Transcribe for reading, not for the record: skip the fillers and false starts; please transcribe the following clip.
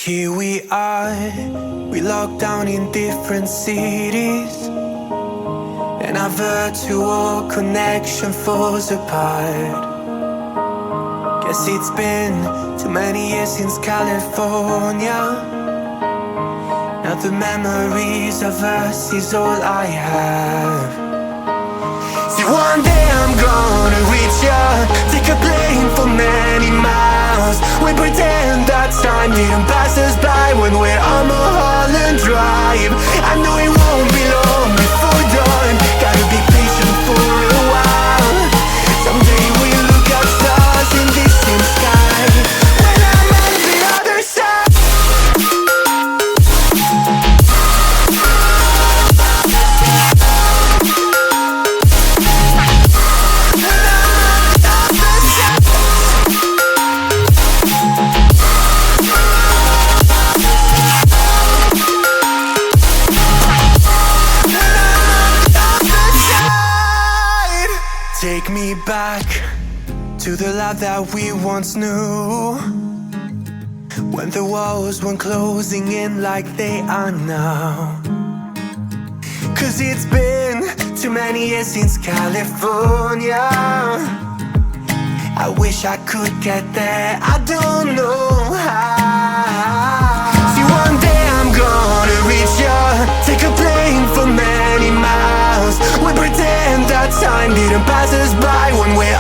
Here we are, we locked down in different cities, and our virtual connection falls apart. Guess it's been too many years since California. Now the memories of us is all I have. See, one day I'm gonna reach ya, take a plane for many miles. We pretend that time didn't pass us by when we're on Mulholland Drive. I know it won't be long before dawn, gotta be patient for a while. Someday we'll look at stars in this same sky when I'm on the other side. Take me back to the life that we once knew, when the walls weren't closing in like they are now. Cause it's been too many years since California. I wish I could get there, I don't know how. See, one day I'm gonna reach ya, take a plane for many miles. We pretend that time didn't pass us by when we're